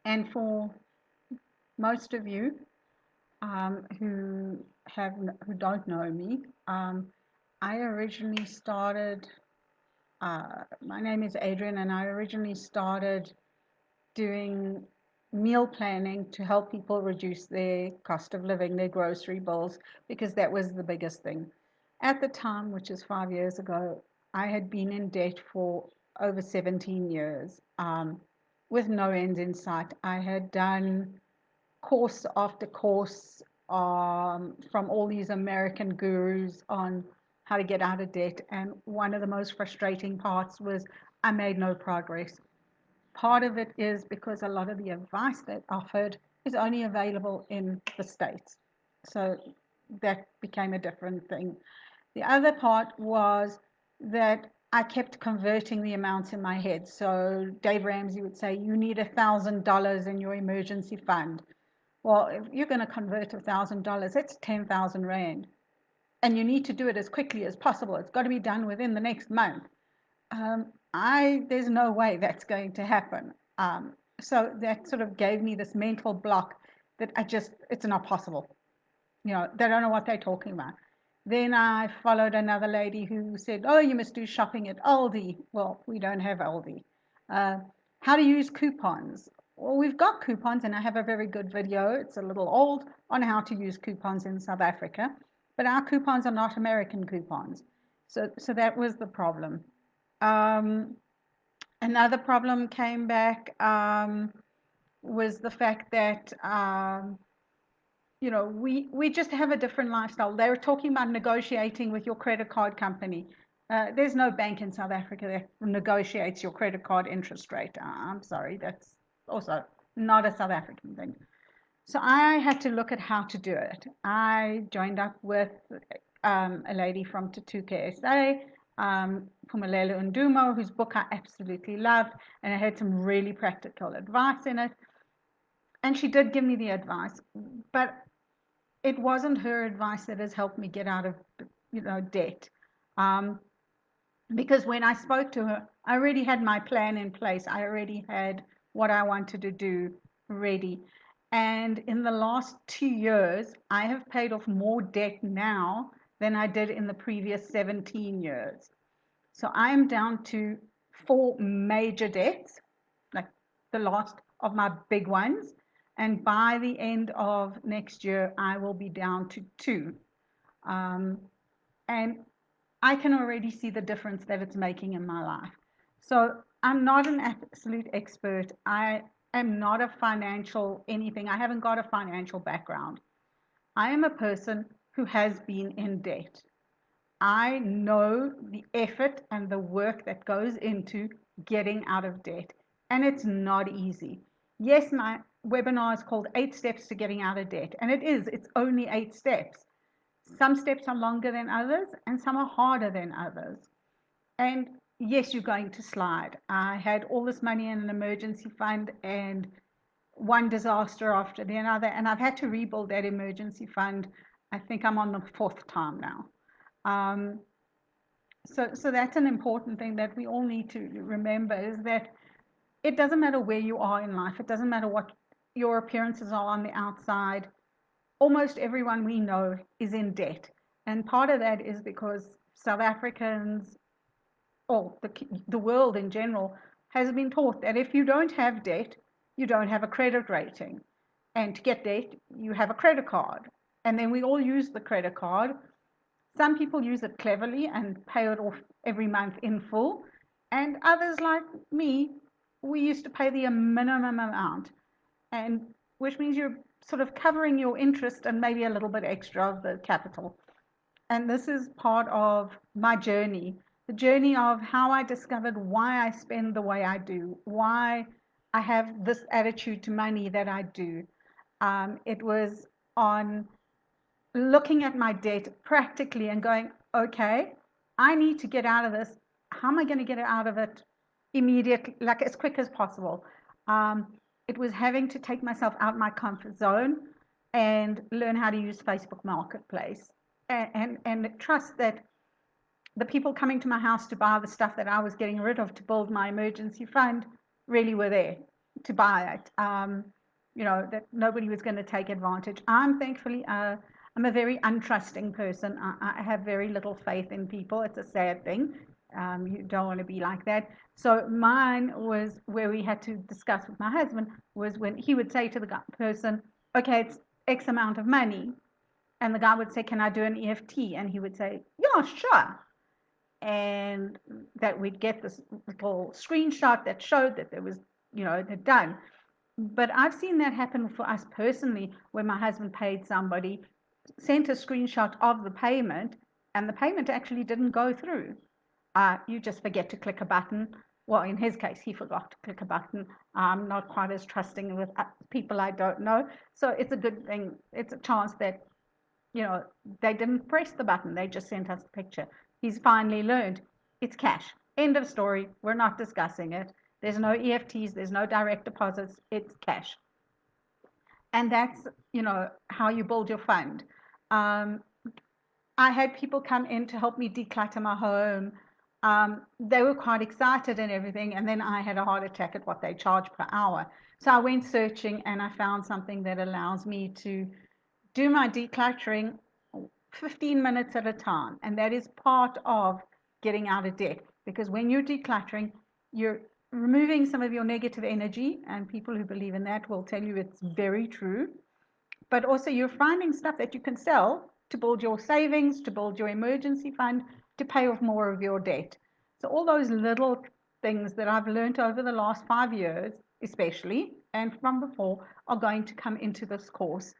And for most of you who don't know me, I originally started. My name is Adrian, and I originally started doing meal planning to help people reduce their cost of living, their grocery bills, because that was the biggest thing. At the time, which is 5 years ago, I had been in debt for over 17 years with no end in sight. I had done course after course from all these American gurus on how to get out of debt. And one of the most frustrating parts was I made no progress. Part of it is because a lot of the advice that offered is only available in the States. So that became a different thing. The other part was that I kept converting the amounts in my head. So Dave Ramsey would say, you need $1,000 in your emergency fund. Well, if you're going to convert $1,000, that's 10,000 Rand. And you need to do it as quickly as possible. It's got to be done within the next month. There's no way that's going to happen. So that sort of gave me this mental block that it's not possible. They don't know what they're talking about. Then I followed another lady who said, oh, you must do shopping at Aldi. Well, we don't have Aldi. How to use coupons. Well, we've got coupons, and I have a very good video. It's a little old on how to use coupons in South Africa, but our coupons are not American coupons. So that was the problem. Um, Another problem came back was the fact that we just have a different lifestyle. They were talking about negotiating with your credit card company. There's no bank in South Africa that negotiates your credit card interest rate. I'm sorry, that's also not a South African thing. So I had to look at how to do it. I joined up with a lady from Tutuka SA, Phumelela Ndumo, whose book I absolutely loved, and it had some really practical advice in it. And she did give me the advice, but it wasn't her advice that has helped me get out of debt. Because when I spoke to her, I already had my plan in place. I already had what I wanted to do ready. And in the last 2 years, I have paid off more debt now than I did in the previous 17 years. So I am down to 4 major debts, like the last of my big ones. And by the end of next year, I will be down to 2. And I can already see the difference that it's making in my life. So I'm not an absolute expert. I am not a financial anything. I haven't got a financial background. I am a person who has been in debt. I know the effort and the work that goes into getting out of debt, and it's not easy. Yes, my webinar is called 8 Steps to Getting Out of Debt, and it's only 8 steps. Some steps are longer than others, and some are harder than others. And yes, you're going to slide. I had all this money in an emergency fund, and one disaster after the other, and I've had to rebuild that emergency fund. I think I'm on the 4th time now. So that's an important thing that we all need to remember, is that it doesn't matter where you are in life. It doesn't matter what your appearances are on the outside. Almost everyone we know is in debt. And part of that is because South Africans, or the world in general, has been taught that if you don't have debt, you don't have a credit rating. And to get debt, you have a credit card. And then we all use the credit card. Some people use it cleverly and pay it off every month in full. And others, like me, we used to pay the minimum amount, and which means you're sort of covering your interest and maybe a little bit extra of the capital. And this is part of my journey, the journey of how I discovered why I spend the way I do, why I have this attitude to money that I do. It was on looking at my debt practically and going, okay, I need to get out of this. How am I going to get out of it immediately, like as quick as possible? It was having to take myself out my comfort zone and learn how to use Facebook Marketplace, and trust that the people coming to my house to buy the stuff that I was getting rid of to build my emergency fund really were there. to buy it. You know, that nobody was going to take advantage. I'm thankfully, I'm a very untrusting person. I have very little faith in people. It's a sad thing. You don't want to be like that. So mine was where we had to discuss with my husband was when he would say to the person, okay, it's X amount of money. And the guy would say, can I do an EFT? And he would say, yeah, sure. And that we'd get this little screenshot that showed that there was, you know, it had done. But I've seen that happen for us personally, where my husband paid somebody, sent a screenshot of the payment, and the payment actually didn't go through. You just forget to click a button. Well, in his case, he forgot to click a button. I'm not quite as trusting with people I don't know. So it's a good thing. It's a chance that, you know, they didn't press the button. They just sent us the picture. He's finally learned it's cash. End of story. We're not discussing it. There's no EFTs. There's no direct deposits. It's cash. And that's, you know, how you build your fund. Um, I had people come in to help me declutter my home. They were quite excited and everything. And then I had a heart attack at what they charge per hour. So I went searching and I found something that allows me to do my decluttering 15 minutes at a time. And that is part of getting out of debt. Because when you're decluttering, you're removing some of your negative energy. And people who believe in that will tell you it's very true. But also you're finding stuff that you can sell to build your savings, to build your emergency fund, to pay off more of your debt. So all those little things that I've learned over the last 5 years, especially, and from before, are going to come into this course.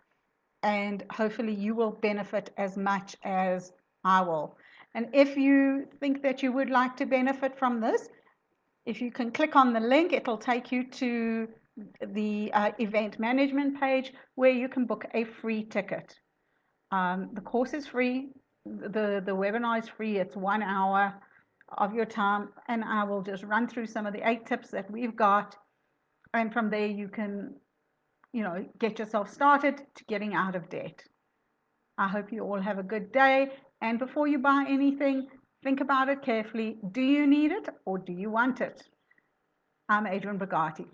And hopefully you will benefit as much as I will. And if you think that you would like to benefit from this, if you can click on the link, it'll take you to the event management page where you can book a free ticket. The course is free. The webinar is free. It's 1 hour of your time, and I will just run through some of the 8 tips that we've got. And from there, you can, you know, get yourself started to getting out of debt. I hope you all have a good day. And before you buy anything, think about it carefully. Do you need it or do you want it? I'm Adrienne Bogati.